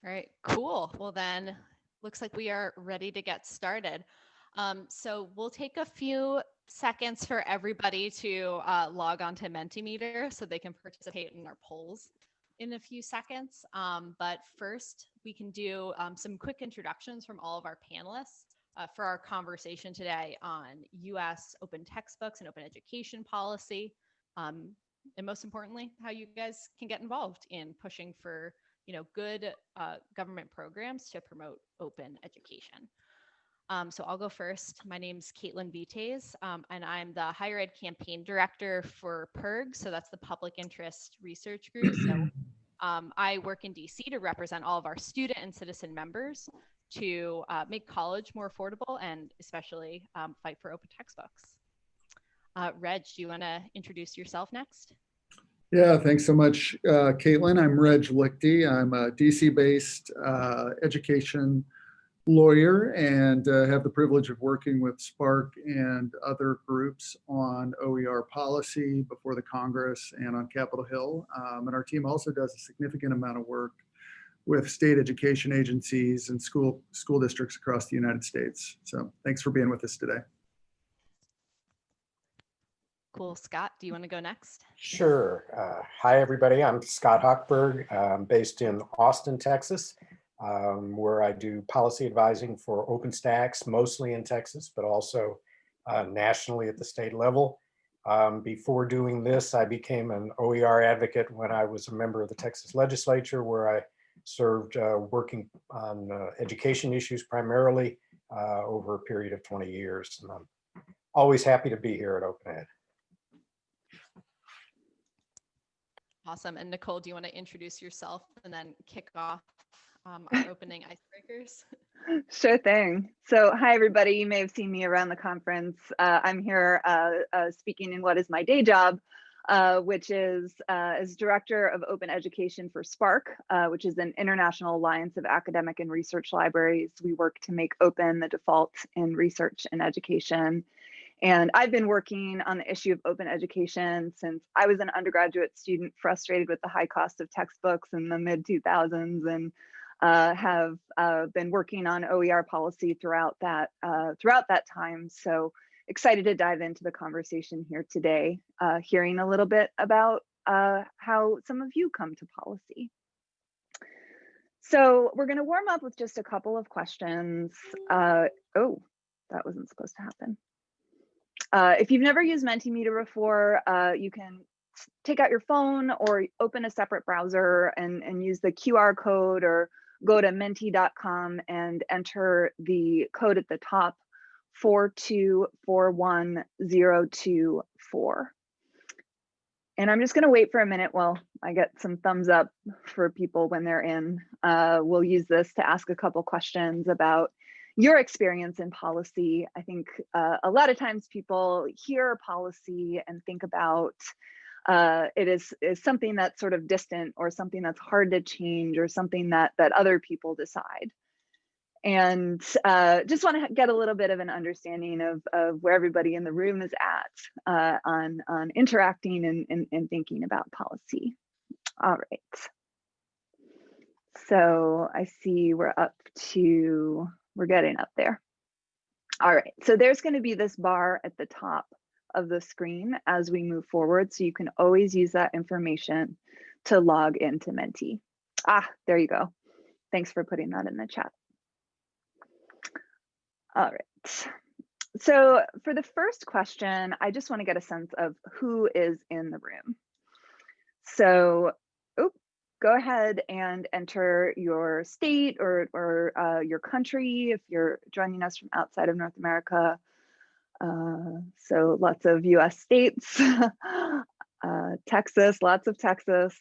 All right, cool. Well then, looks like we are ready to get started. So we'll take a few seconds for everybody to log on to Mentimeter so they can participate in our polls in a few seconds. But first, we can do some quick introductions from all of our panelists for our conversation today on U.S. open textbooks and open education policy. And most importantly, how you guys can get involved in pushing for good government programs to promote open education. So I'll go first. My name's Caitlin Vites, and I'm the higher ed campaign director for PIRG. So that's the Public Interest Research Group. So I work in DC to represent all of our student and citizen members to make college more affordable and especially fight for open textbooks. Reg, do you want to introduce yourself next? Yeah, thanks so much, Caitlin. I'm Reg Lichty. I'm a DC-based education lawyer and have the privilege of working with Spark and other groups on OER policy before the Congress and on Capitol Hill. And our team also does a significant amount of work with state education agencies and school districts across the United States. So thanks for being with us today. Cool. Scott, do you want to go next? Sure. Hi, everybody. I'm Scott Hochberg. I'm based in Austin, Texas, where I do policy advising for OpenStax, mostly in Texas, but also nationally at the state level. Before doing this, I became an OER advocate when I was a member of the Texas legislature, where I served working on education issues primarily over a period of 20 years. And I'm always happy to be here at OpenEd. Awesome. And Nicole, do you want to introduce yourself and then kick off our opening icebreakers? Sure thing. So hi, everybody. You may have seen me around the conference. I'm here speaking in what is my day job, which is as Director of Open Education for Spark, which is an international alliance of academic and research libraries. We work to make open the default in research and education. And I've been working on the issue of open education since I was an undergraduate student frustrated with the high cost of textbooks in the mid-2000s, and have been working on OER policy throughout that time. So excited to dive into the conversation here today, hearing a little bit about how some of you come to policy. So we're going to warm up with just a couple of questions. Oh, that wasn't supposed to happen. If you've never used Mentimeter before, you can take out your phone or open a separate browser and use the QR code, or go to menti.com and enter the code at the top, 4241024. And I'm just going to wait for a minute while I get some thumbs up for people when they're in. We'll use this to ask a couple questions about your experience in policy. I think a lot of times people hear policy and think about it is something that's sort of distant, or something that's hard to change, or something that other people decide. And just want to get a little bit of an understanding of where everybody in the room is at on interacting and thinking about policy. All right. So I see we're getting up there. All right, so there's going to be this bar at the top of the screen as we move forward. So you can always use that information to log into Menti. Ah, there you go. Thanks for putting that in the chat. All right. So for the first question, I just want to get a sense of who is in the room. So, go ahead and enter your state or your country if you're joining us from outside of North America. So lots of US states, Texas, lots of Texas,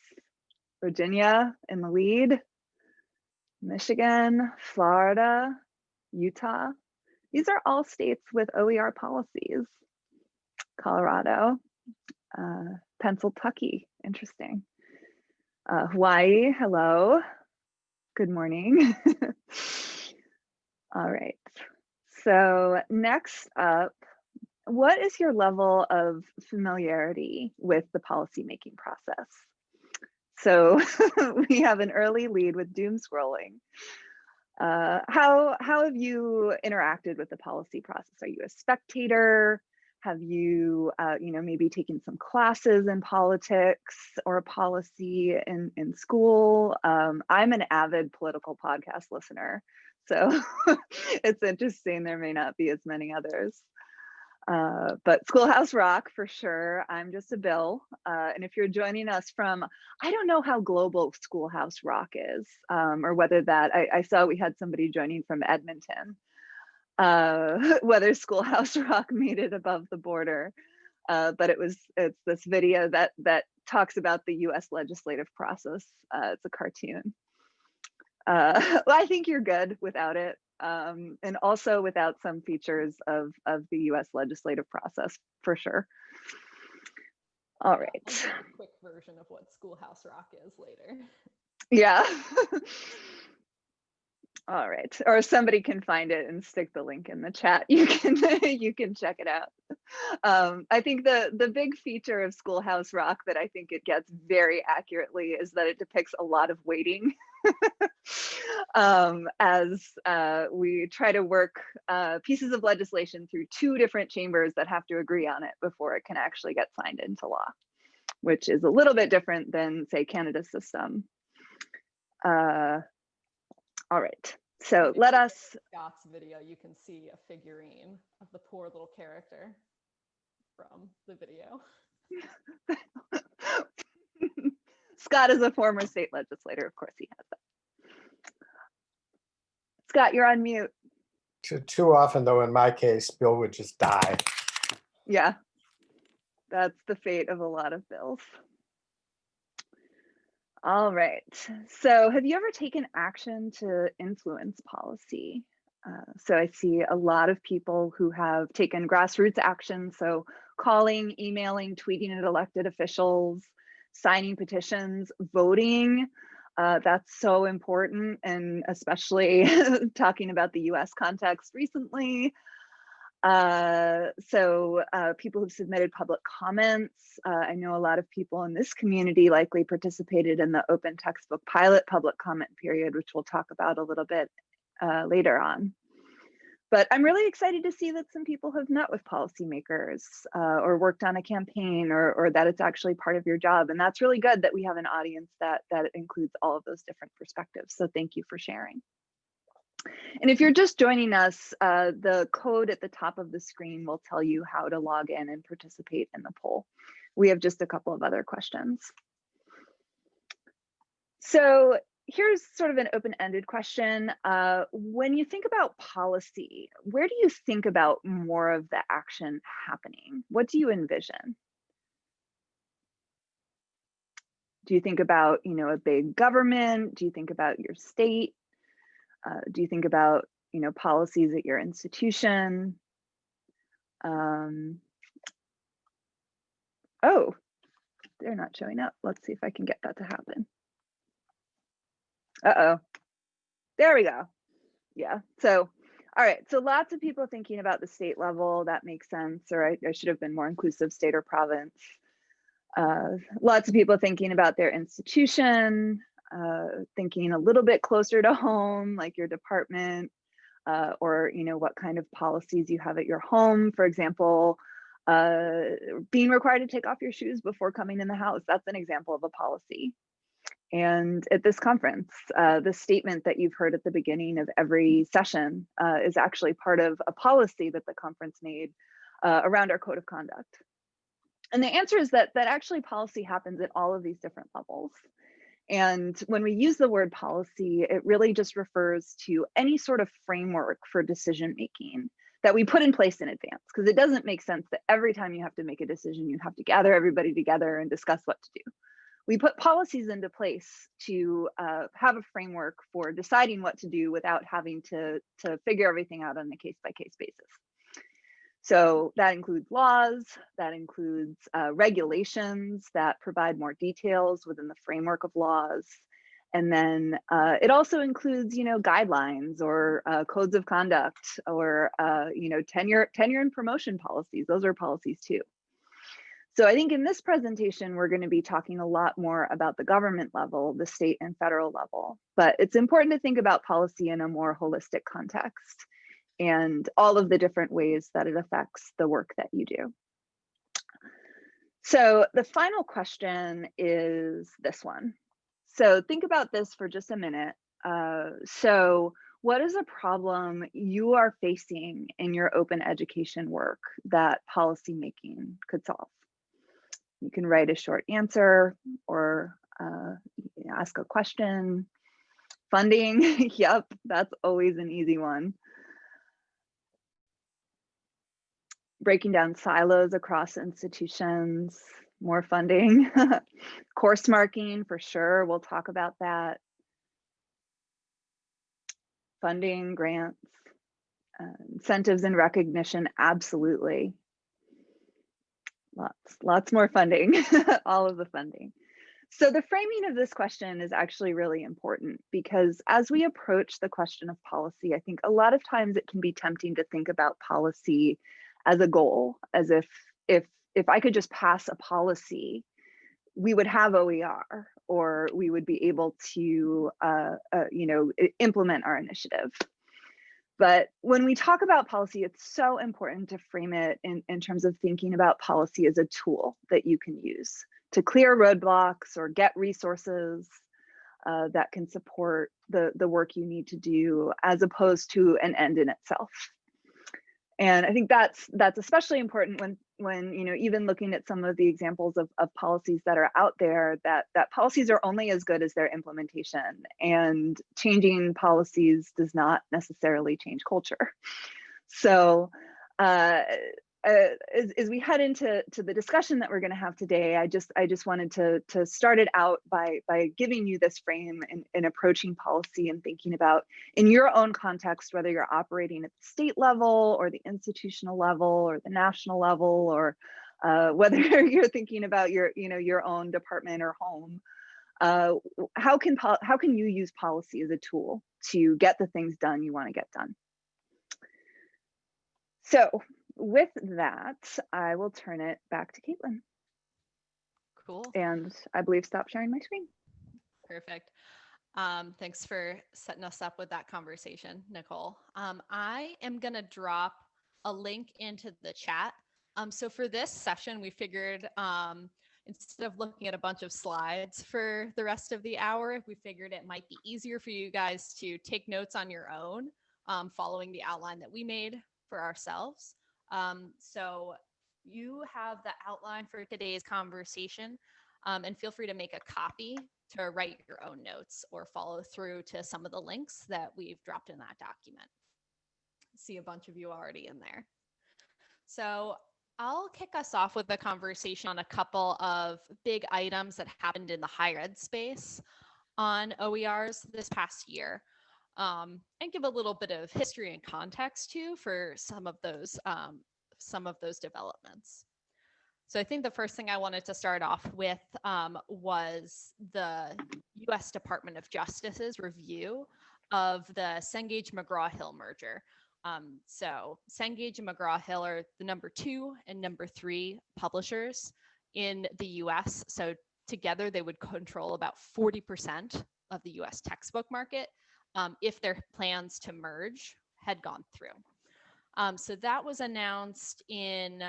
Virginia in the lead, Michigan, Florida, Utah. These are all states with OER policies. Colorado, Pennsylvania, interesting. Hawaii, hello, good morning. All right, so next up, what is your level of familiarity with the policymaking process? So we have an early lead with doom scrolling. How have you interacted with the policy process? Are you a spectator? Have you, maybe taken some classes in politics or policy in school? I'm an avid political podcast listener, so it's interesting. There may not be as many others. But Schoolhouse Rock for sure. I'm just a Bill. And if you're joining us from, I don't know how global Schoolhouse Rock is, or whether that, I saw we had somebody joining from Edmonton, whether Schoolhouse Rock made it above the border. But it's this video that talks about the US legislative process. It's a cartoon. Well, I think you're good without it. And also without some features of the US legislative process, for sure. All right. I'll do a quick version of what Schoolhouse Rock is later. Yeah. All right. Or somebody can find it and stick the link in the chat. You can check it out. I think the big feature of Schoolhouse Rock that I think it gets very accurately is that it depicts a lot of waiting. As we try to work pieces of legislation through two different chambers that have to agree on it before it can actually get signed into law, which is a little bit different than, say, Canada's system. All right, so If let you us. look at Scott's video, you can see a figurine of the poor little character from the video. Scott is a former state legislator, of course he has that. Scott, you're on mute. Too often, though, in my case, Bill would just die. Yeah, that's the fate of a lot of bills. All right, so have you ever taken action to influence policy? So I see a lot of people who have taken grassroots action, so calling, emailing, tweeting at elected officials, signing petitions, voting. That's so important, and especially talking about the US context recently. People who've submitted public comments. I know a lot of people in this community likely participated in the open textbook pilot public comment period, which we'll talk about a little bit later on. But I'm really excited to see that some people have met with policymakers or worked on a campaign, or that it's actually part of your job. And that's really good that we have an audience that includes all of those different perspectives. So thank you for sharing. And if you're just joining us, the code at the top of the screen will tell you how to log in and participate in the poll. We have just a couple of other questions. So here's sort of an open-ended question. When you think about policy, where do you think about more of the action happening? What do you envision? Do you think about, a big government? Do you think about your state? Do you think about, policies at your institution? Oh, they're not showing up. Let's see if I can get that to happen. Uh-oh, there we go. Yeah, so, all right, so lots of people thinking about the state level. That makes sense, or I should have been more inclusive, state or province. Lots of people thinking about their institution, thinking a little bit closer to home, like your department, or what kind of policies you have at your home. For example, being required to take off your shoes before coming in the house. That's an example of a policy. And at this conference, the statement that you've heard at the beginning of every session is actually part of a policy that the conference made around our code of conduct. And the answer is that actually policy happens at all of these different levels. And when we use the word policy, it really just refers to any sort of framework for decision making that we put in place in advance, because it doesn't make sense that every time you have to make a decision, you have to gather everybody together and discuss what to do. We put policies into place to have a framework for deciding what to do without having to figure everything out on a case-by-case basis. So that includes laws, that includes regulations that provide more details within the framework of laws. And then it also includes, guidelines or codes of conduct or, tenure and promotion policies. Those are policies too. So I think in this presentation, we're going to be talking a lot more about the government level, the state and federal level, but it's important to think about policy in a more holistic context and all of the different ways that it affects the work that you do. So the final question is this one. So think about this for just a minute. So what is a problem you are facing in your open education work that policymaking could solve? You can write a short answer or ask a question. Funding, yep, that's always an easy one. Breaking down silos across institutions, more funding. Course marking, for sure, we'll talk about that. Funding, grants, incentives and recognition, absolutely. Lots more funding, all of the funding. So the framing of this question is actually really important because as we approach the question of policy, I think a lot of times it can be tempting to think about policy as a goal, as if I could just pass a policy, we would have OER or we would be able to implement our initiative. But when we talk about policy, it's so important to frame it in terms of thinking about policy as a tool that you can use to clear roadblocks or get resources that can support the work you need to do, as opposed to an end in itself. And I think that's especially important when even looking at some of the examples of policies that are out there, that policies are only as good as their implementation, and changing policies does not necessarily change culture. So as we head into the discussion that we're going to have today, I just wanted to start it out by giving you this frame in approaching policy and thinking about, in your own context, whether you're operating at the state level or the institutional level or the national level, or whether you're thinking about your own department or home. How can you use policy as a tool to get the things done you want to get done? So with that, I will turn it back to Caitlin. Cool. And I believe stop sharing my screen. Perfect. Thanks for setting us up with that conversation, Nicole. I am going to drop a link into the chat. So for this session, we figured instead of looking at a bunch of slides for the rest of the hour, we figured it might be easier for you guys to take notes on your own, following the outline that we made for ourselves. So you have the outline for today's conversation, and feel free to make a copy to write your own notes or follow through to some of the links that we've dropped in that document. See a bunch of you already in there. So I'll kick us off with a conversation on a couple of big items that happened in the higher ed space on OERs this past year. And give a little bit of history and context too for some of those developments. So I think the first thing I wanted to start off with was the U.S. Department of Justice's review of the Cengage McGraw-Hill merger. So Cengage and McGraw-Hill are the number 2 and number 3 publishers in the U.S. So together they would control about 40% of the U.S. textbook market if their plans to merge had gone through. So that was announced in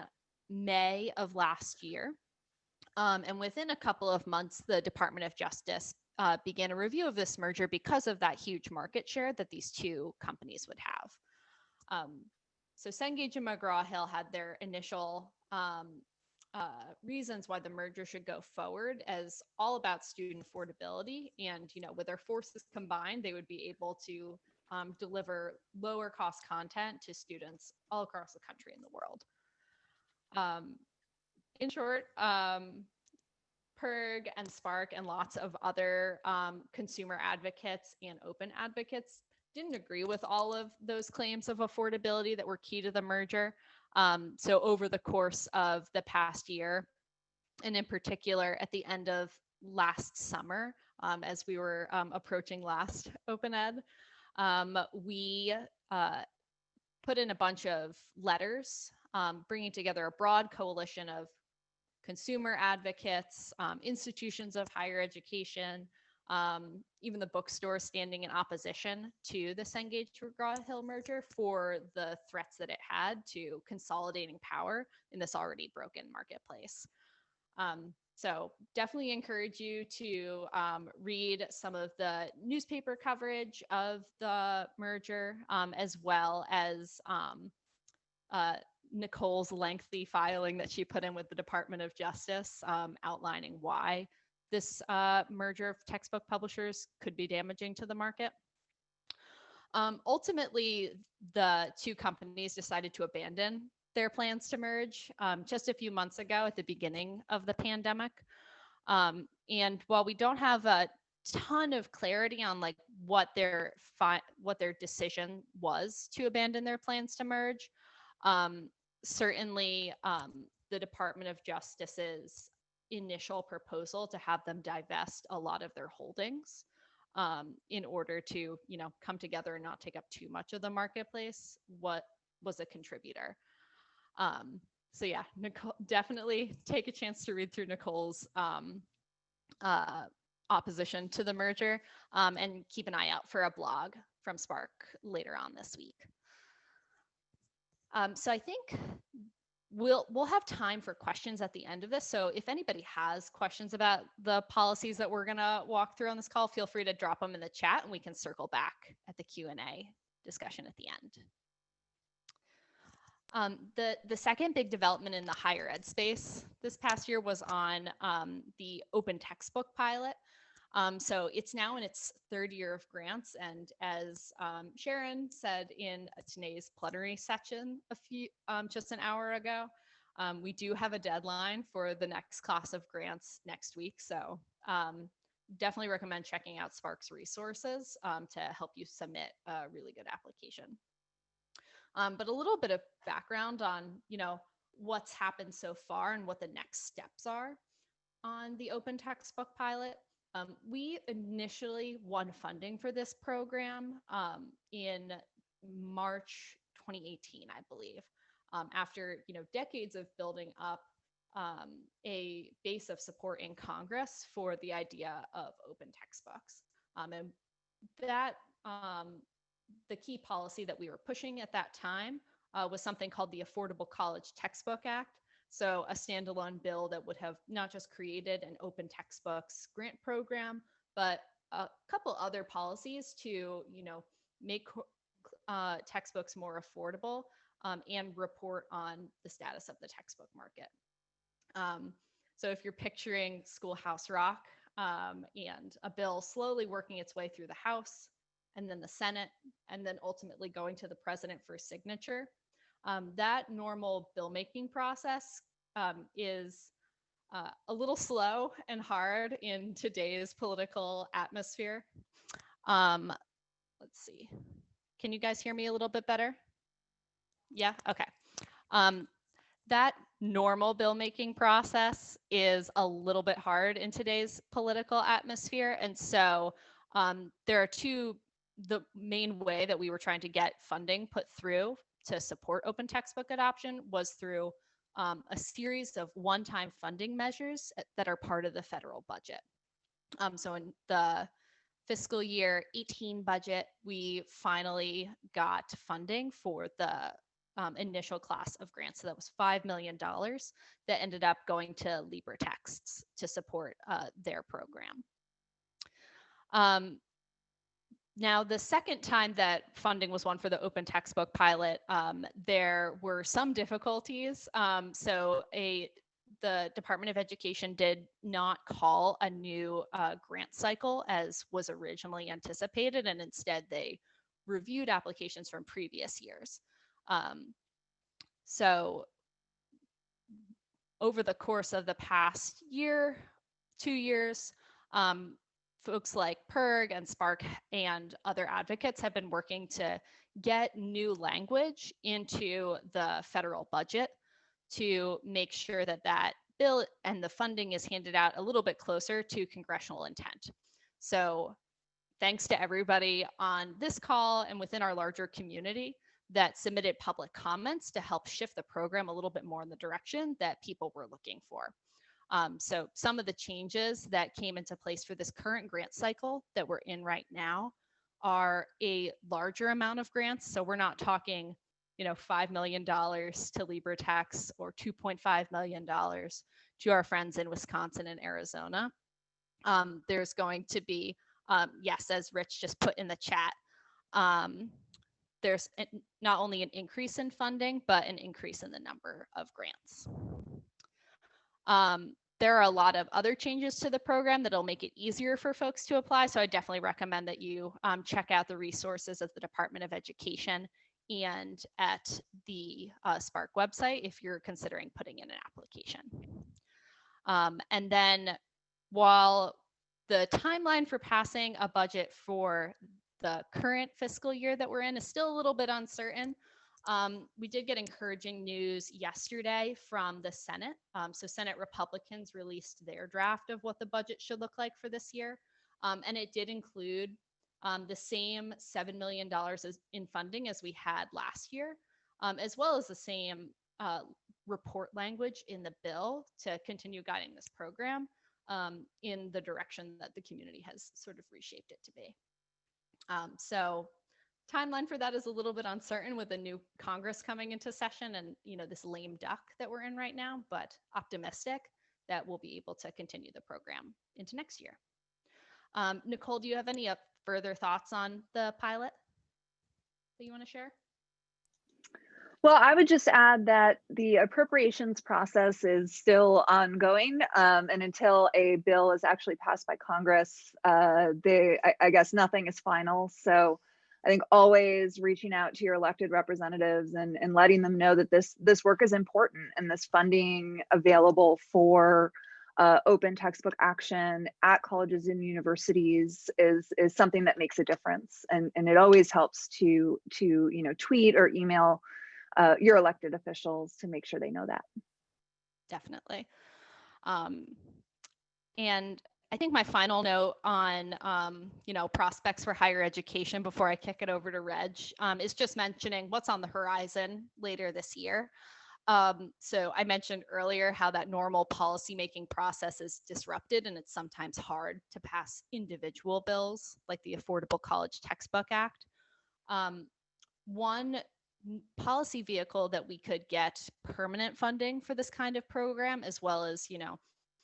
May of last year. And within a couple of months, the Department of Justice began a review of this merger because of that huge market share that these two companies would have. So Cengage and McGraw-Hill had their initial reasons why the merger should go forward as all about student affordability. And, with their forces combined, they would be able to deliver lower cost content to students all across the country and the world. In short, PIRG and Spark and lots of other consumer advocates and open advocates didn't agree with all of those claims of affordability that were key to the merger. So over the course of the past year, and in particular at the end of last summer, as we were approaching last Open Ed, we put in a bunch of letters bringing together a broad coalition of consumer advocates, institutions of higher education, even the bookstore standing in opposition to the Cengage McGraw-Hill merger for the threats that it had to consolidating power in this already broken marketplace. So definitely encourage you to read some of the newspaper coverage of the merger, as well as Nicole's lengthy filing that she put in with the Department of Justice, outlining why this merger of textbook publishers could be damaging to the market. Ultimately, the two companies decided to abandon their plans to merge just a few months ago at the beginning of the pandemic. And while we don't have a ton of clarity on like what their decision was to abandon their plans to merge, certainly the Department of Justice's initial proposal to have them divest a lot of their holdings in order to, come together and not take up too much of the marketplace, what was a contributor. So yeah, Nicole, definitely take a chance to read through Nicole's opposition to the merger, and keep an eye out for a blog from Spark later on this week. So I think we'll have time for questions at the end of this. So if anybody has questions about the policies that we're gonna walk through on this call, feel free to drop them in the chat and we can circle back at the Q&A discussion at the end. The second big development in the higher ed space this past year was on the open textbook pilot. So it's now in its third year of grants. And as Sharon said in today's plenary session just an hour ago, we do have a deadline for the next class of grants next week. So definitely recommend checking out Spark's resources to help you submit a really good application. But a little bit of background on, what's happened so far and what the next steps are on the open textbook pilot. We initially won funding for this program in March 2018, I believe, after decades of building up a base of support in Congress for the idea of open textbooks. And that the key policy that we were pushing at that time was something called the Affordable College Textbook Act. So a standalone bill that would have not just created an open textbooks grant program, but a couple other policies to, make textbooks more affordable and report on the status of the textbook market. So if you're picturing Schoolhouse Rock and a bill slowly working its way through the House and then the Senate, and then ultimately going to the president for signature, that normal bill making process is a little slow and hard in today's political atmosphere. Let's see. Can you guys hear me a little bit better? Yeah, okay. That normal bill making process is a little bit hard in today's political atmosphere. And so there are the main way that we were trying to get funding put through to support open textbook adoption was through a series of one-time funding measures that are part of the federal budget. So in the fiscal year 18 budget, we finally got funding for the initial class of grants. So that was $5 million that ended up going to LibreTexts to support their program. Now, the second time that funding was won for the open textbook pilot, there were some difficulties. The Department of Education did not call a new grant cycle as was originally anticipated, and instead they reviewed applications from previous years. So over the course of the past year, 2 years, folks like PIRG and Spark and other advocates have been working to get new language into the federal budget to make sure that that bill and the funding is handed out a little bit closer to congressional intent. So thanks to everybody on this call and within our larger community that submitted public comments to help shift the program a little bit more in the direction that people were looking for. So some of the changes that came into place for this current grant cycle that we're in right now are a larger amount of grants. So we're not talking, $5 million to LibreTex or $2.5 million to our friends in Wisconsin and Arizona. There's going to be, yes, as Rich just put in the chat, there's not only an increase in funding, but an increase in the number of grants. There are a lot of other changes to the program that'll make it easier for folks to apply. So I definitely recommend that you check out the resources at the Department of Education and at the Spark website if you're considering putting in an application. And then while the timeline for passing a budget for the current fiscal year that we're in is still a little bit uncertain, we did get encouraging news yesterday from the Senate. So Senate Republicans released their draft of what the budget should look like for this year. And it did include the same $7 million in funding as we had last year, as well as the same report language in the bill to continue guiding this program in the direction that the community has sort of reshaped it to be. So timeline for that is a little bit uncertain with the new Congress coming into session and this lame duck that we're in right now, but optimistic that we'll be able to continue the program into next year. Nicole, do you have any further thoughts on the pilot that you want to share? Well, I would just add that the appropriations process is still ongoing, and until a bill is actually passed by Congress, I guess nothing is final. So I think always reaching out to your elected representatives and letting them know that this work is important and this funding available for open textbook action at colleges and universities is something that makes a difference. And it always helps to tweet or email your elected officials to make sure they know that. Definitely. And I think my final note on, prospects for higher education before I kick it over to Reg is just mentioning what's on the horizon later this year. So I mentioned earlier how that normal policymaking process is disrupted and it's sometimes hard to pass individual bills like the Affordable College Textbook Act. One policy vehicle that we could get permanent funding for this kind of program, as well as,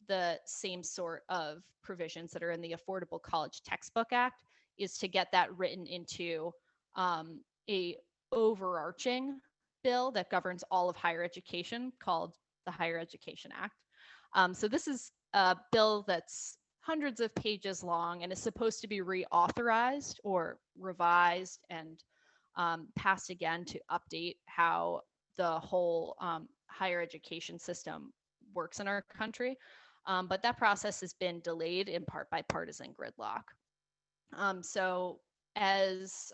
the same sort of provisions that are in the Affordable College Textbook Act, is to get that written into a overarching bill that governs all of higher education called the Higher Education Act. So this is a bill that's hundreds of pages long and is supposed to be reauthorized or revised and passed again to update how the whole higher education system works in our country. But that process has been delayed in part by partisan gridlock. So as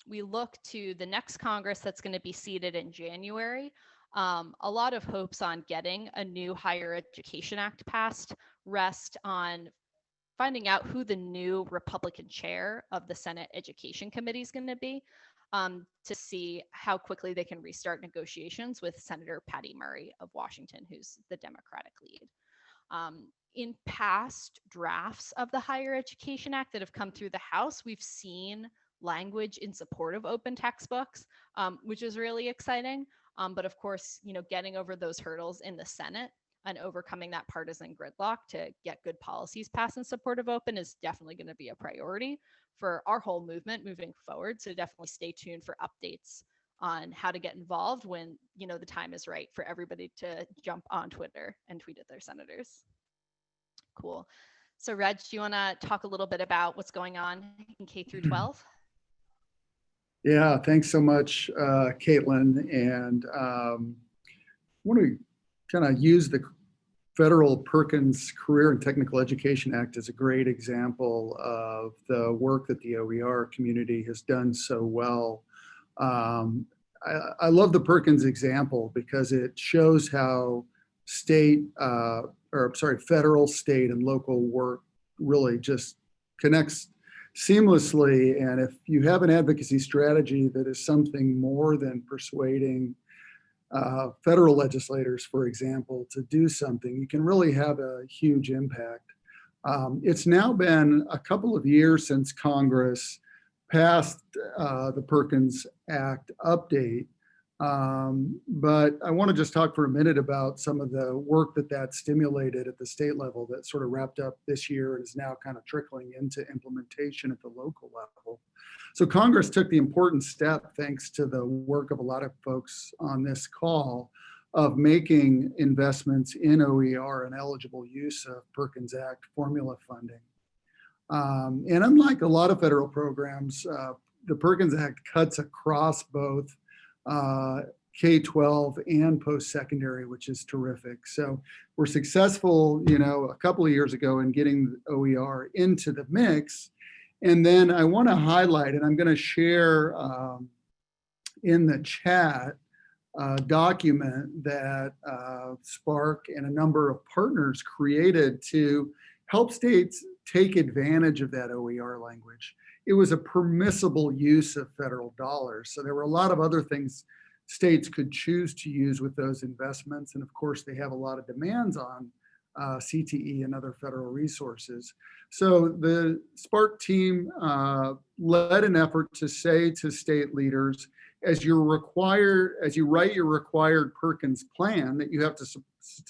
we look to the next Congress that's going to be seated in January, a lot of hopes on getting a new Higher Education Act passed rest on finding out who the new Republican chair of the Senate Education Committee is going to be, to see how quickly they can restart negotiations with Senator Patty Murray of Washington, who's the Democratic lead. In past drafts of the Higher Education Act that have come through the House, we've seen language in support of open textbooks, which is really exciting. But of course, getting over those hurdles in the Senate and overcoming that partisan gridlock to get good policies passed in support of open is definitely going to be a priority for our whole movement moving forward. So definitely stay tuned for updates on how to get involved when, the time is right for everybody to jump on Twitter and tweet at their senators. Cool. So Reg, do you want to talk a little bit about what's going on in K through 12? Yeah, thanks so much, Caitlin. And I want to kind of use the Federal Perkins Career and Technical Education Act as a great example of the work that the OER community has done so well. I love the Perkins example because it shows how federal, state, and local work really just connects seamlessly. And if you have an advocacy strategy that is something more than persuading federal legislators, for example, to do something, you can really have a huge impact. It's now been a couple of years since Congress passed the Perkins Act update. But I want to just talk for a minute about some of the work that stimulated at the state level that sort of wrapped up this year and is now kind of trickling into implementation at the local level. So Congress took the important step, thanks to the work of a lot of folks on this call, of making investments in OER and eligible use of Perkins Act formula funding. And unlike a lot of federal programs, the Perkins Act cuts across both K-12 and post-secondary, which is terrific. So we're successful, a couple of years ago in getting OER into the mix. And then I want to highlight, and I'm going to share in the chat, a document that Spark and a number of partners created to help states take advantage of that OER language. It was a permissible use of federal dollars. So there were a lot of other things states could choose to use with those investments. And of course, they have a lot of demands on CTE and other federal resources. So the Spark team led an effort to say to state leaders, as you write your required Perkins plan that you have to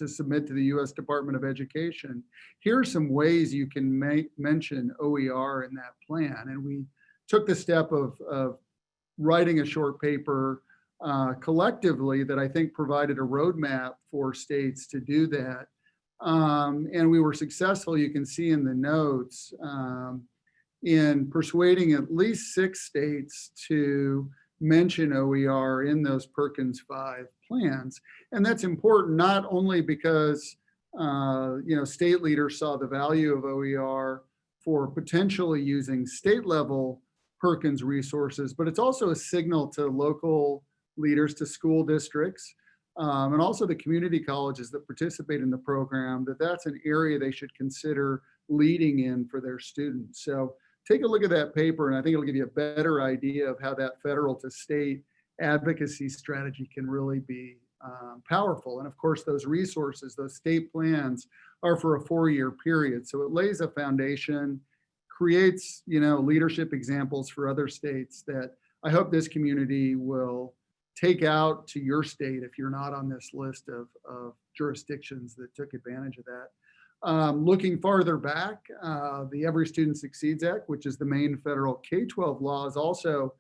submit to the U.S. Department of Education, here are some ways you can mention OER in that plan. And we took the step of writing a short paper collectively that I think provided a roadmap for states to do that. And we were successful, you can see in the notes, in persuading at least 6 states to mention OER in those Perkins 5 plans. And that's important not only because state leaders saw the value of OER for potentially using state level Perkins resources, but it's also a signal to local leaders, to school districts, and also the community colleges that participate in the program, that that's an area they should consider leading in for their students. So take a look at that paper, and I think it'll give you a better idea of how that federal to state advocacy strategy can really be powerful. And of course, those resources, those state plans, are for a 4-year period. So it lays a foundation, creates leadership examples for other states that I hope this community will take out to your state if you're not on this list of jurisdictions that took advantage of that. Looking farther back, the Every Student Succeeds Act, which is the main federal K-12 law, is also,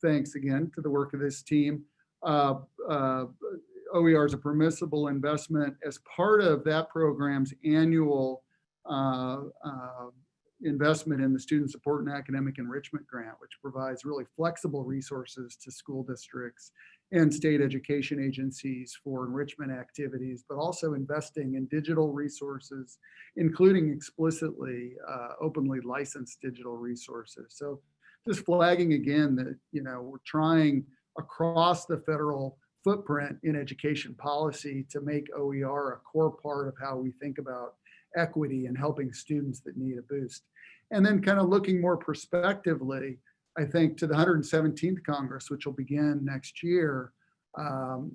thanks again to the work of this team, OER is a permissible investment as part of that program's annual investment in the Student Support and Academic Enrichment Grant, which provides really flexible resources to school districts and state education agencies for enrichment activities, but also investing in digital resources, including explicitly openly licensed digital resources. So just flagging again that, we're trying across the federal footprint in education policy to make OER a core part of how we think about equity and helping students that need a boost. And then kind of looking more prospectively, I think, to the 117th Congress, which will begin next year,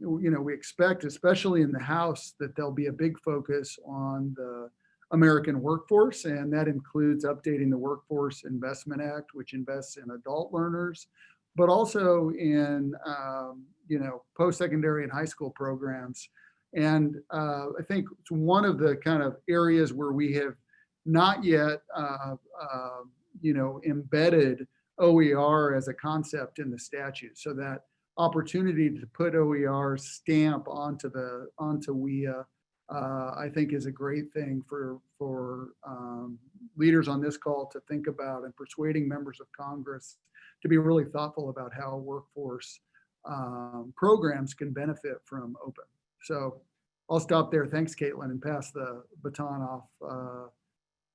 we expect, especially in the House, that there'll be a big focus on the American workforce, and that includes updating the Workforce Investment Act, which invests in adult learners, but also in post-secondary and high school programs. And I think it's one of the kind of areas where we have not yet, embedded OER as a concept in the statute. So that opportunity to put OER stamp onto WIA, I think is a great thing for leaders on this call to think about, and persuading members of Congress to be really thoughtful about how workforce programs can benefit from open. So I'll stop there. Thanks, Caitlin, and pass the baton off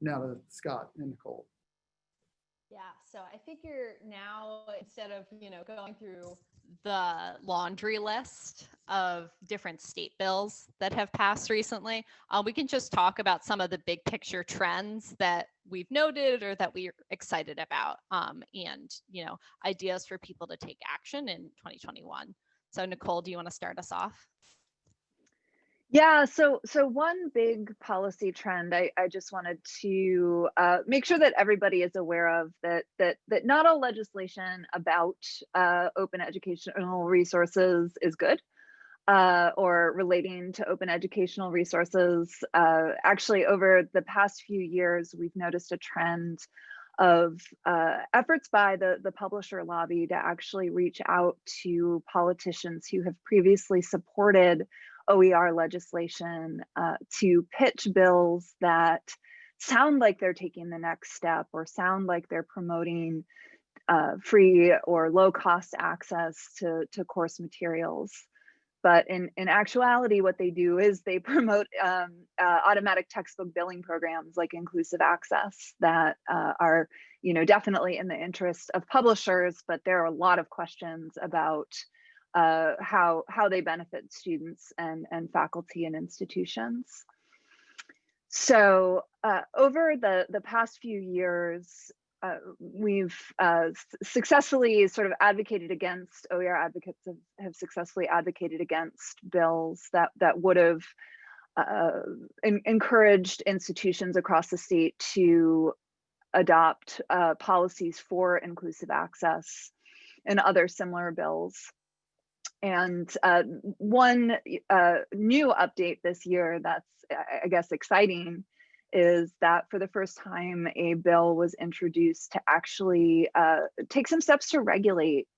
now to Scott and Nicole. Yeah, so I think you're now, instead of, going through the laundry list of different state bills that have passed recently, we can just talk about some of the big picture trends that we've noted or that we're excited about, and, ideas for people to take action in 2021. So Nicole, do you want to start us off? Yeah, so one big policy trend I just wanted to make sure that everybody is aware of, that not all legislation about open educational resources is good, or relating to open educational resources. Actually, over the past few years, we've noticed a trend of efforts by the publisher lobby to actually reach out to politicians who have previously supported OER legislation to pitch bills that sound like they're taking the next step or sound like they're promoting free or low cost access to course materials. But in actuality, what they do is they promote automatic textbook billing programs like inclusive access that are, definitely in the interest of publishers, but there are a lot of questions about how they benefit students and faculty and institutions. So over the past few years, we've successfully sort of advocated against, OER advocates have successfully advocated against bills that would have encouraged institutions across the state to adopt policies for inclusive access and other similar bills. And one new update this year that's, I guess, exciting is that for the first time, a bill was introduced to actually take some steps to regulate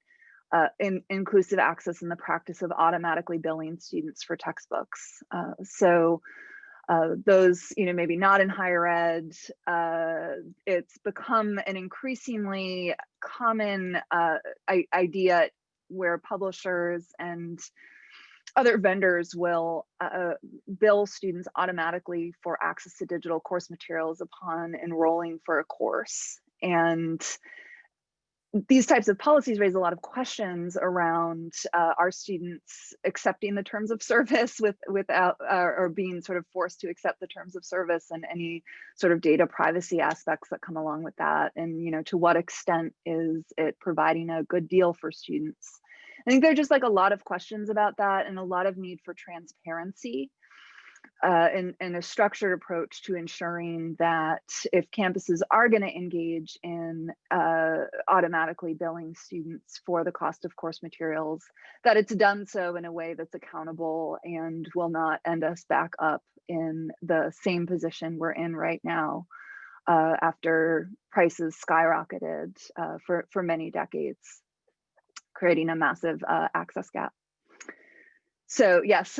inclusive access and the practice of automatically billing students for textbooks. So those, maybe not in higher ed, it's become an increasingly common idea where publishers and other vendors will bill students automatically for access to digital course materials upon enrolling for a course. And these types of policies raise a lot of questions around our students accepting the terms of service without or being sort of forced to accept the terms of service, and any sort of data privacy aspects that come along with that. And to what extent is it providing a good deal for students? I think there are just like a lot of questions about that, and a lot of need for transparency and a structured approach to ensuring that if campuses are going to engage in automatically billing students for the cost of course materials, that it's done so in a way that's accountable and will not end us back up in the same position we're in right now after prices skyrocketed for many decades, creating a massive access gap. So yes,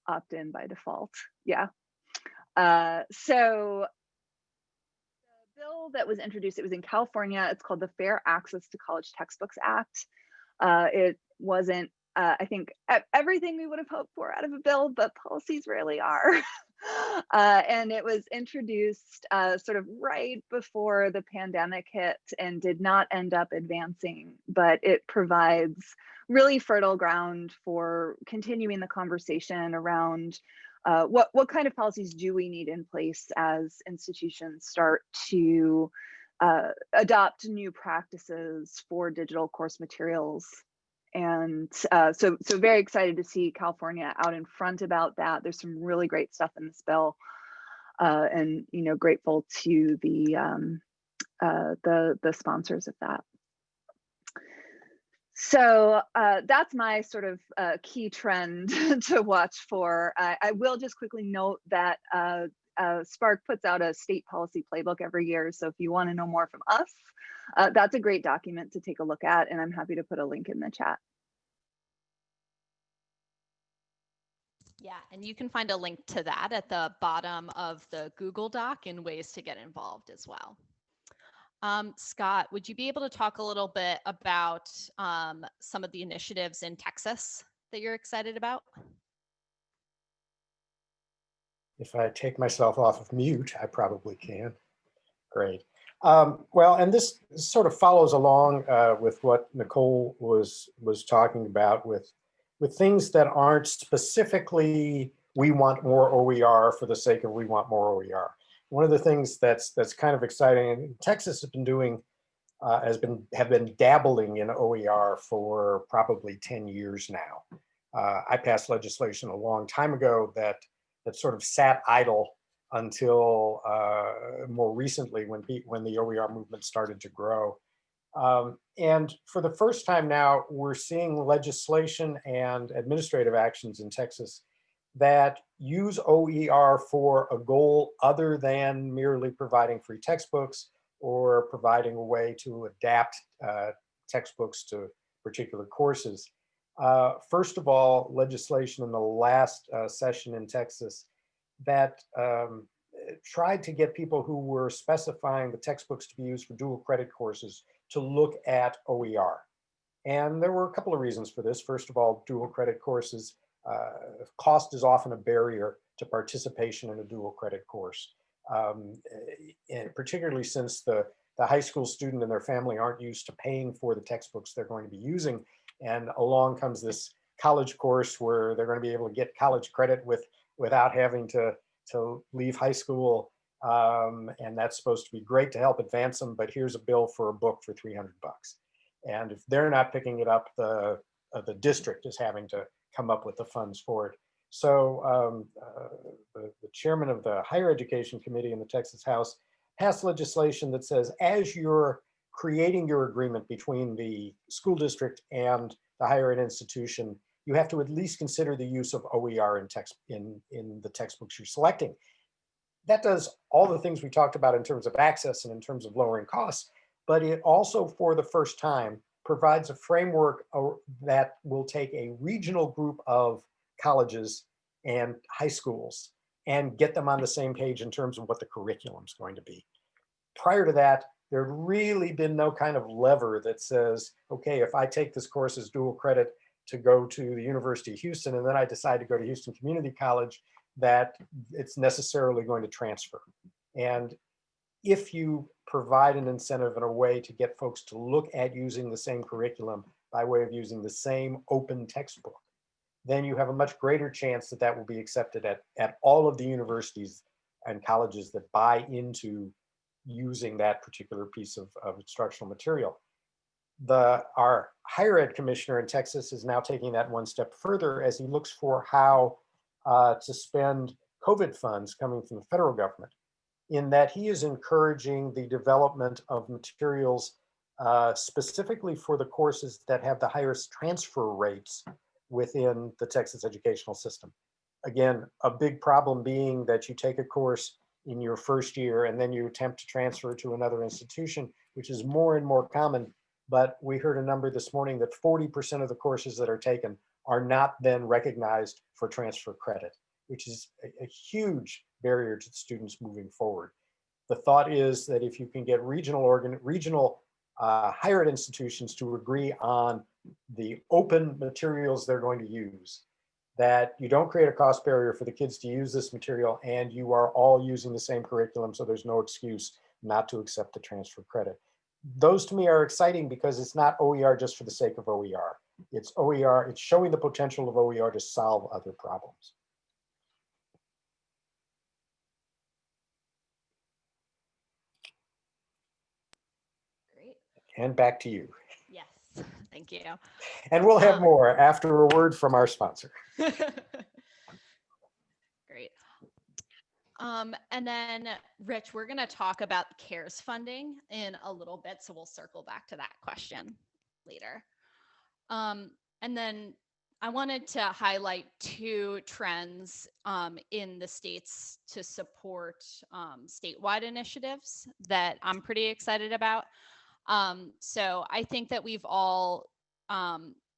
opt in by default. Yeah. So the bill that was introduced, it was in California. It's called the Fair Access to College Textbooks Act. It wasn't, I think, everything we would have hoped for out of a bill, but policies rarely are. And it was introduced sort of right before the pandemic hit and did not end up advancing, but it provides really fertile ground for continuing the conversation around what kind of policies do we need in place as institutions start to adopt new practices for digital course materials. And so very excited to see California out in front about that. There's some really great stuff in this bill, and grateful to the sponsors of that. So that's my sort of key trend to watch for. I will just quickly note that Spark puts out a state policy playbook every year. So if you want to know more from us, that's a great document to take a look at, and I'm happy to put a link in the chat. Yeah, and you can find a link to that at the bottom of the Google Doc and ways to get involved as well. Scott, would you be able to talk a little bit about some of the initiatives in Texas that you're excited about? If I take myself off of mute, I probably can. Great. Well, and this sort of follows along with what Nicole was talking about with things that aren't specifically, we want more OER for the sake of we want more OER. One of the things that's kind of exciting, and Texas has been doing have been dabbling in OER for probably 10 years now. I passed legislation a long time ago that sort of sat idle until more recently when the OER movement started to grow. And for the first time now, we're seeing legislation and administrative actions in Texas that use OER for a goal other than merely providing free textbooks or providing a way to adapt textbooks to particular courses. First of all, legislation in the last session in Texas that tried to get people who were specifying the textbooks to be used for dual credit courses to look at OER. And there were a couple of reasons for this. First of all, dual credit courses, cost is often a barrier to participation in a dual credit course. And particularly since the high school student and their family aren't used to paying for the textbooks they're going to be using. And along comes this college course where they're going to be able to get college credit without having to leave high school. And that's supposed to be great to help advance them, but here's a bill for a book for $300. And if they're not picking it up, the district is having to come up with the funds for it. So the chairman of the Higher Education Committee in the Texas House passed legislation that says, as you're creating your agreement between the school district and the higher ed institution, you have to at least consider the use of OER in the textbooks you're selecting. That does all the things we talked about in terms of access and in terms of lowering costs, but it also, for the first time, provides a framework that will take a regional group of colleges and high schools and get them on the same page in terms of what the curriculum is going to be. Prior to that, there'd really been no kind of lever that says, okay, if I take this course as dual credit to go to the University of Houston, and then I decide to go to Houston Community College, that it's necessarily going to transfer. And if you provide an incentive and a way to get folks to look at using the same curriculum by way of using the same open textbook, then you have a much greater chance that that will be accepted at all of the universities and colleges that buy into using that particular piece of instructional material. Our higher ed commissioner in Texas is now taking that one step further as he looks for how to spend COVID funds coming from the federal government, in that he is encouraging the development of materials specifically for the courses that have the highest transfer rates within the Texas educational system. Again, a big problem being that you take a course in your first year and then you attempt to transfer to another institution, which is more and more common. But we heard a number this morning that 40% of the courses that are taken are not then recognized for transfer credit, which is a huge barrier to the students moving forward. The thought is that if you can get regional higher ed institutions to agree on the open materials they're going to use, that you don't create a cost barrier for the kids to use this material, and you are all using the same curriculum, so there's no excuse not to accept the transfer credit. Those to me are exciting because it's not OER just for the sake of OER. It's OER, it's showing the potential of OER to solve other problems. Great. And back to you. Yes, thank you. And we'll have more after a word from our sponsor. Great. And then, Rich, we're going to talk about CARES funding in a little bit, so we'll circle back to that question later. And then I wanted to highlight two trends in the states to support statewide initiatives that I'm pretty excited about. So I think that we've all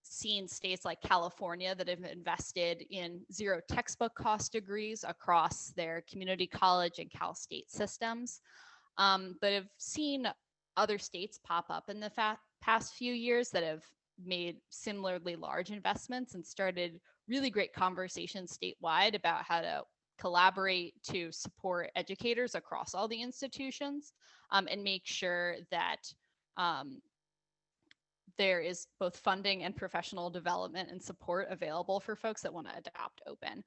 seen states like California that have invested in zero textbook cost degrees across their community college and Cal State systems, but have seen other states pop up in the past few years that have made similarly large investments and started really great conversations statewide about how to collaborate to support educators across all the institutions and make sure that there is both funding and professional development and support available for folks that want to adopt open.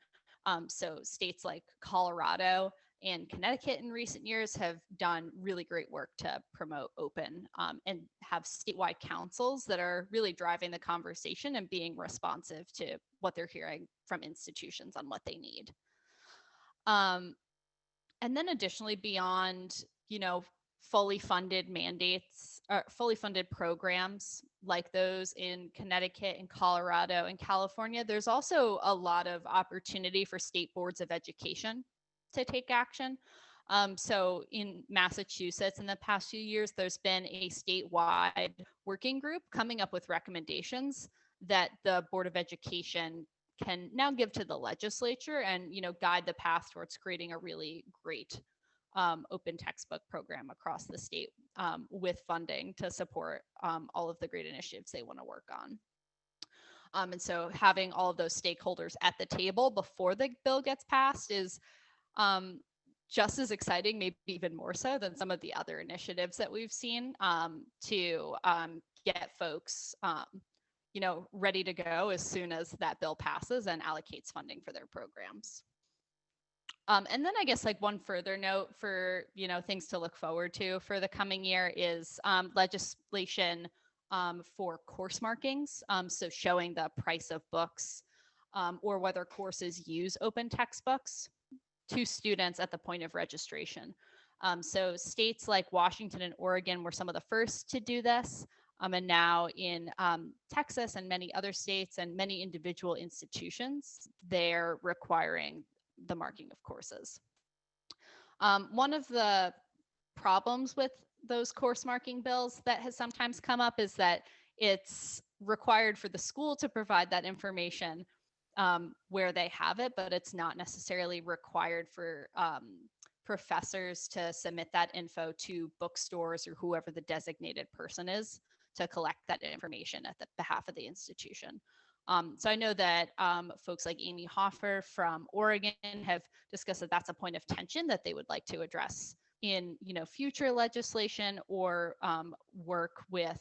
So states like Colorado and Connecticut in recent years have done really great work to promote open and have statewide councils that are really driving the conversation and being responsive to what they're hearing from institutions on what they need. And then additionally, beyond, fully funded mandates or fully funded programs like those in Connecticut and Colorado and California, there's also a lot of opportunity for state boards of education to take action. So in Massachusetts, in the past few years, there's been a statewide working group coming up with recommendations that the Board of Education can now give to the legislature and, guide the path towards creating a really great open textbook program across the state with funding to support all of the great initiatives they want to work on. And so having all of those stakeholders at the table before the bill gets passed is just as exciting, maybe even more so than some of the other initiatives that we've seen to get folks ready to go as soon as that bill passes and allocates funding for their programs. And then I guess like one further note for, things to look forward to for the coming year is legislation for course markings. So showing the price of books or whether courses use open textbooks to students at the point of registration. So states like Washington and Oregon were some of the first to do this. And now in Texas and many other states and many individual institutions, they're requiring the marking of courses. One of the problems with those course marking bills that has sometimes come up is that it's required for the school to provide that information where they have it, but it's not necessarily required for professors to submit that info to bookstores or whoever the designated person is to collect that information at the behalf of the institution. So I know that folks like Amy Hoffer from Oregon have discussed that that's a point of tension that they would like to address in future legislation or work with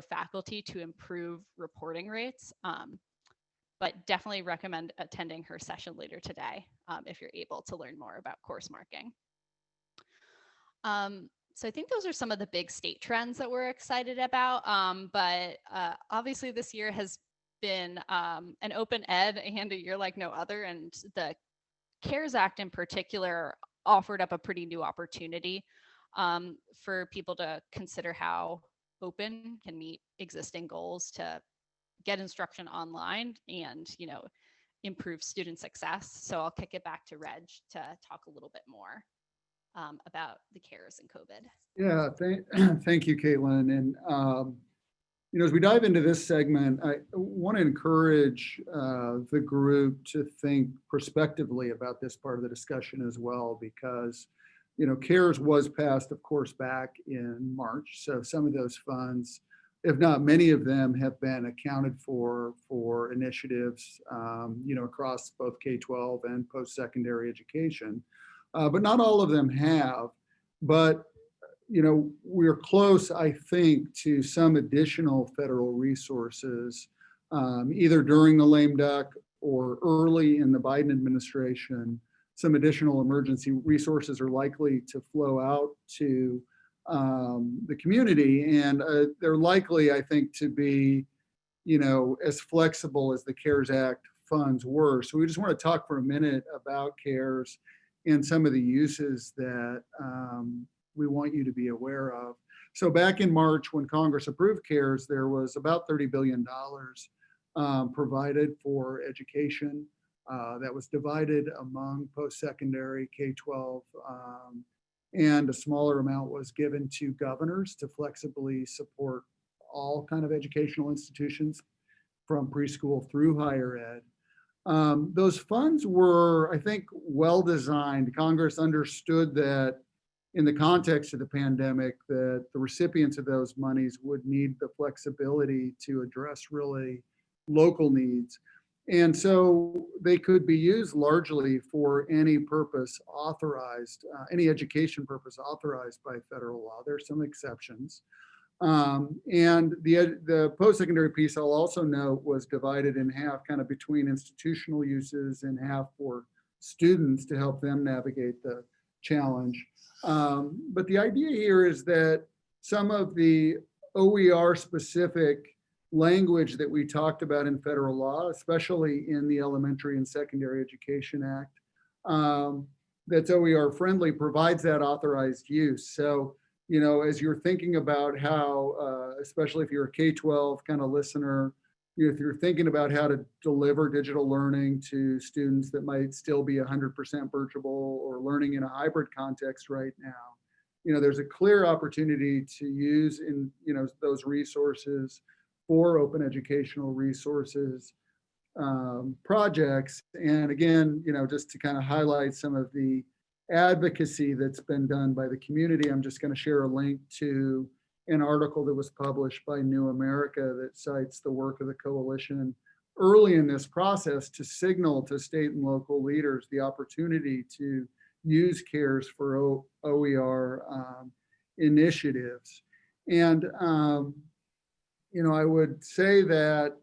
faculty to improve reporting rates. But definitely recommend attending her session later today if you're able to learn more about course marking. So I think those are some of the big state trends that we're excited about. But obviously this year has been an open ed and a year like no other. And the CARES Act in particular offered up a pretty new opportunity for people to consider how open can meet existing goals to get instruction online and, improve student success. So I'll kick it back to Reg to talk a little bit more about the CARES and COVID. Yeah, thank you, Caitlin. And, as we dive into this segment, I want to encourage the group to think prospectively about this part of the discussion as well, because, CARES was passed, of course, back in March. So some of those funds, if not many of them, have been accounted for initiatives, across both K-12 and post-secondary education. But not all of them have. But we're close, I think, to some additional federal resources, either during the lame duck or early in the Biden administration. Some additional emergency resources are likely to flow out to the community, and they're likely, I think, to be, as flexible as the CARES Act funds were. So we just want to talk for a minute about CARES and some of the uses that we want you to be aware of. So back in March, when Congress approved CARES, there was about $30 billion provided for education that was divided among post-secondary, K-12, and a smaller amount was given to governors to flexibly support all kind of educational institutions from preschool through higher ed. Those funds were, I think, well designed. Congress understood that in the context of the pandemic, that the recipients of those monies would need the flexibility to address really local needs. And so they could be used largely for any purpose authorized, any education purpose authorized by federal law. There are some exceptions. And the post-secondary piece, I'll also note, was divided in half kind of between institutional uses and half for students to help them navigate the challenge. But the idea here is that some of the OER specific language that we talked about in federal law, especially in the Elementary and Secondary Education Act, that's OER friendly, provides that authorized use. So, you know, as you're thinking about how, especially if you're a K-12 kind of listener, if you're thinking about how to deliver digital learning to students that might still be 100% virtual or learning in a hybrid context right now, you know, there's a clear opportunity to use in, you know, those resources for open educational resources projects. And again, you know, just to kind of highlight some of the advocacy that's been done by the community, I'm just going to share a link to an article that was published by New America that cites the work of the coalition early in this process to signal to state and local leaders the opportunity to use CARES for OER initiatives. And you know, I would say that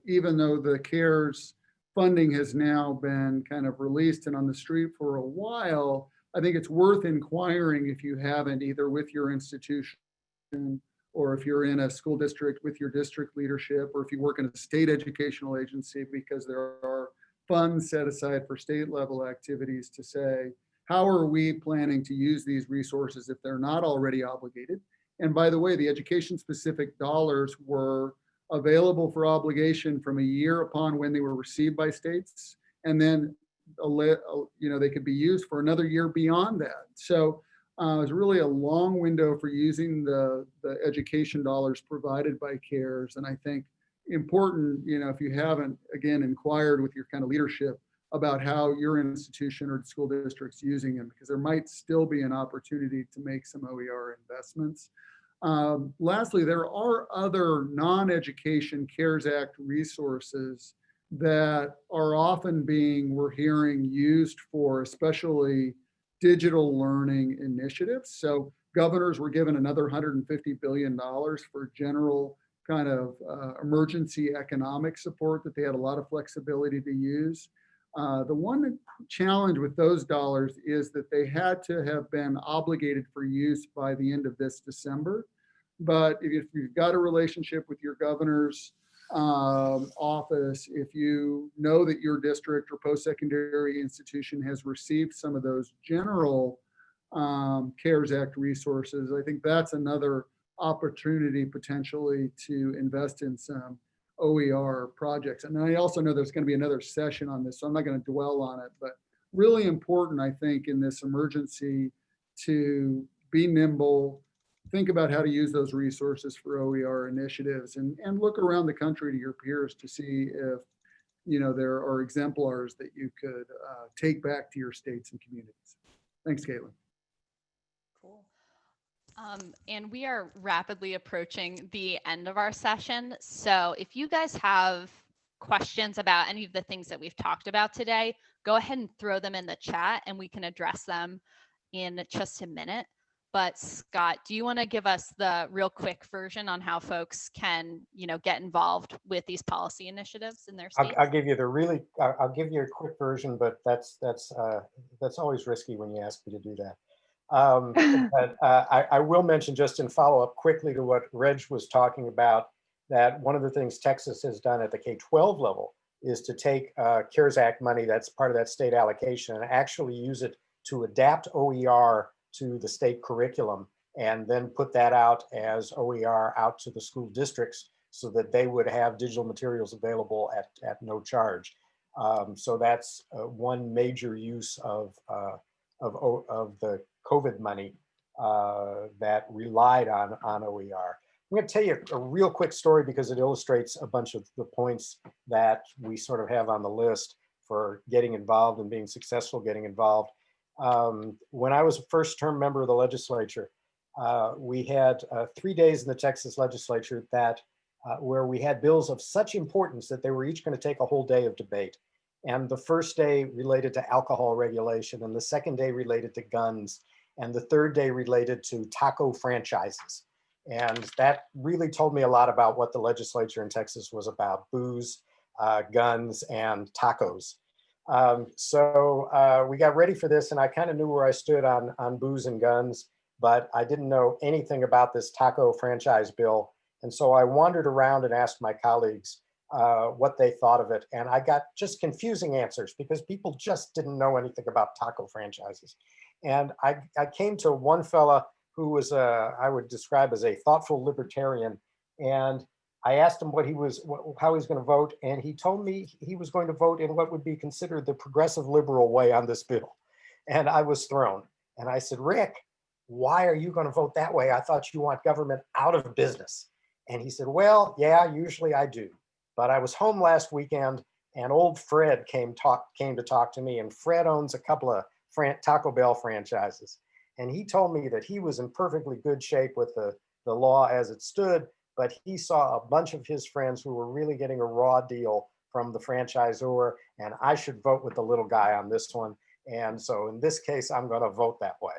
even though the CARES funding has now been kind of released and on the street for a while, I think it's worth inquiring if you haven't, either with your institution or if you're in a school district with your district leadership, or if you work in a state educational agency, because there are funds set aside for state level activities to say, how are we planning to use these resources if they're not already obligated? And by the way, the education specific dollars were available for obligation from a year upon when they were received by states. And then, you know, they could be used for another year beyond that. So it's really a long window for using the education dollars provided by CARES. And I think important, you know, if you haven't, again, inquired with your kind of leadership about how your institution or school district's using them, because there might still be an opportunity to make some OER investments. Lastly, there are other non-education CARES Act resources that are often being, we're hearing, used for especially digital learning initiatives. So governors were given another $150 billion for general kind of emergency economic support that they had a lot of flexibility to use. The one challenge with those dollars is that they had to have been obligated for use by the end of this December. But if you've got a relationship with your governor's office, if you know that your district or post-secondary institution has received some of those general CARES Act resources, I think that's another opportunity potentially to invest in some OER projects. And I also know there's going to be another session on this, so I'm not going to dwell on it, but really important, I think, in this emergency to be nimble, think about how to use those resources for OER initiatives, and look around the country to your peers to see if, you know, there are exemplars that you could take back to your states and communities. Thanks, Caitlin. Cool. And we are rapidly approaching the end of our session. So if you guys have questions about any of the things that we've talked about today, go ahead and throw them in the chat and we can address them in just a minute. But Scott, do you want to give us the real quick version on how folks can, you know, get involved with these policy initiatives in their states? I'll give you I'll give you a quick version, but that's always risky when you ask me to do that. But I will mention, just in follow-up quickly to what Reg was talking about, that one of the things Texas has done at the K-12 level is to take CARES Act money that's part of that state allocation and actually use it to adapt OER to the state curriculum, and then put that out as OER out to the school districts so that they would have digital materials available at no charge. So that's one major use of the COVID money that relied on OER. I'm going to tell you a real quick story because it illustrates a bunch of the points that we sort of have on the list for getting involved and being successful getting involved. When I was a first-term member of the legislature, we had 3 days in the Texas legislature that where we had bills of such importance that they were each going to take a whole day of debate. And the first day related to alcohol regulation, and the second day related to guns, and the third day related to taco franchises. And that really told me a lot about what the legislature in Texas was about: booze, guns, and tacos. We got ready for this, and I kind of knew where I stood on booze and guns, but I didn't know anything about this taco franchise bill. And so I wandered around and asked my colleagues what they thought of it. And I got just confusing answers because people just didn't know anything about taco franchises. And I came to one fella who was, I would describe as a thoughtful libertarian. And I asked him how he was going to vote, and he told me he was going to vote in what would be considered the progressive liberal way on this bill. And I was thrown. And I said, Rick, why are you going to vote that way? I thought you want government out of business. And he said, well, yeah, usually I do. But I was home last weekend, and old Fred came to talk to me. And Fred owns a couple of Taco Bell franchises. And he told me that he was in perfectly good shape with the law as it stood, but he saw a bunch of his friends who were really getting a raw deal from the franchisor, and I should vote with the little guy on this one. And so in this case, I'm going to vote that way.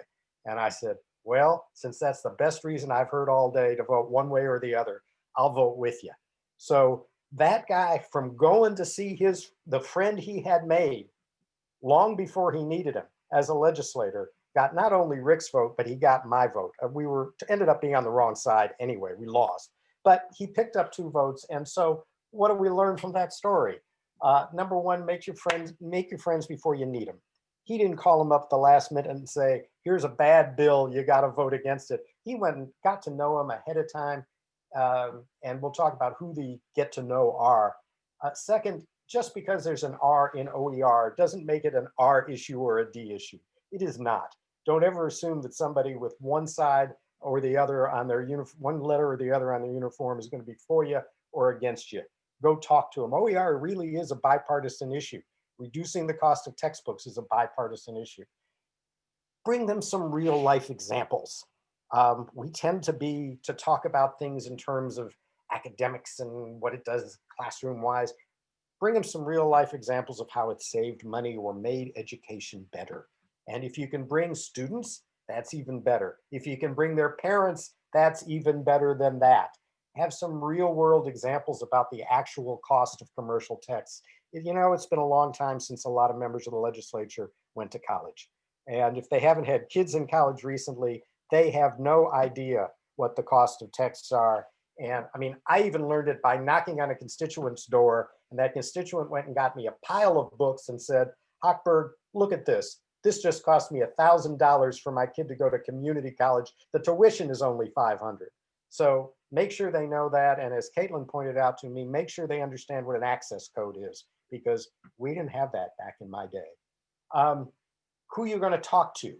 And I said, well, since that's the best reason I've heard all day to vote one way or the other, I'll vote with you. So that guy, from going to see the friend he had made long before he needed him as a legislator, got not only Rick's vote, but he got my vote. We ended up being on the wrong side anyway. We lost. But he picked up 2 votes. And so what do we learn from that story? Number one, make your friends before you need them. He didn't call him up at the last minute and say, here's a bad bill, you got to vote against it. He went and got to know him ahead of time. And we'll talk about who the get to know are. Second, just because there's an R in OER doesn't make it an R issue or a D issue. It is not. Don't ever assume that somebody with one side or the other on their one letter or the other on their uniform is going to be for you or against you. Go talk to them. OER really is a bipartisan issue. Reducing the cost of textbooks is a bipartisan issue. Bring them some real life examples. We tend to talk about things in terms of academics and what it does classroom wise. Bring them some real life examples of how it saved money or made education better. And if you can bring students, that's even better. If you can bring their parents, that's even better than that. Have some real world examples about the actual cost of commercial texts. You know, it's been a long time since a lot of members of the legislature went to college. And if they haven't had kids in college recently, they have no idea what the cost of texts are. And I mean, I even learned it by knocking on a constituent's door, and that constituent went and got me a pile of books and said, Hochberg, look at this. This just cost me $1,000 for my kid to go to community college. The tuition is only $500. So make sure they know that. And as Caitlin pointed out to me, make sure they understand what an access code is, because we didn't have that back in my day. Who you're going to talk to?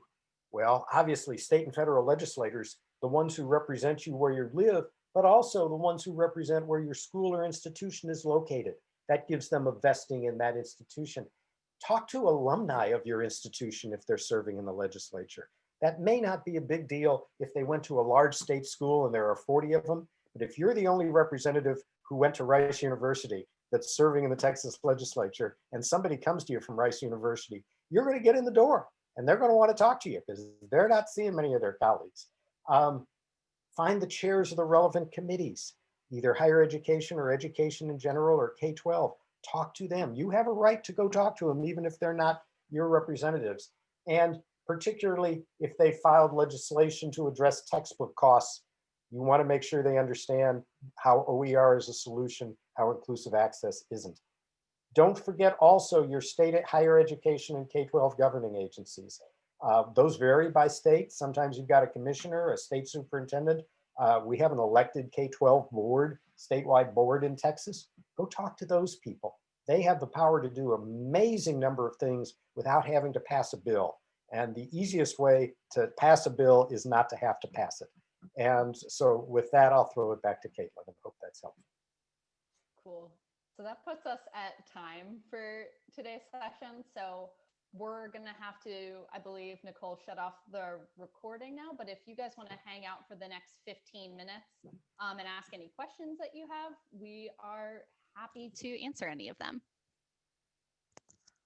Well, obviously, state and federal legislators, the ones who represent you where you live, but also the ones who represent where your school or institution is located. That gives them a vesting in that institution. Talk to alumni of your institution if they're serving in the legislature. That may not be a big deal if they went to a large state school and there are 40 of them, but if you're the only representative who went to Rice University that's serving in the Texas legislature, and somebody comes to you from Rice University, you're going to get in the door, and they're going to want to talk to you because they're not seeing many of their colleagues. Find the chairs of the relevant committees, either higher education or education in general or K-12. Talk to them. You have a right to go talk to them, even if they're not your representatives. And particularly if they filed legislation to address textbook costs, you want to make sure they understand how OER is a solution, how inclusive access isn't. Don't forget also your state higher education and K-12 governing agencies. Those vary by state. Sometimes you've got a commissioner, a state superintendent. We have an elected K-12 board, statewide board in Texas. Go talk to those people. They have the power to do an amazing number of things without having to pass a bill. And the easiest way to pass a bill is not to have to pass it. And so with that, I'll throw it back to Caitlin and hope that's helpful. Cool. So that puts us at time for today's session. So we're going to have to, I believe, Nicole, shut off the recording now. But if you guys want to hang out for the next 15 minutes and ask any questions that you have, we are happy to answer any of them.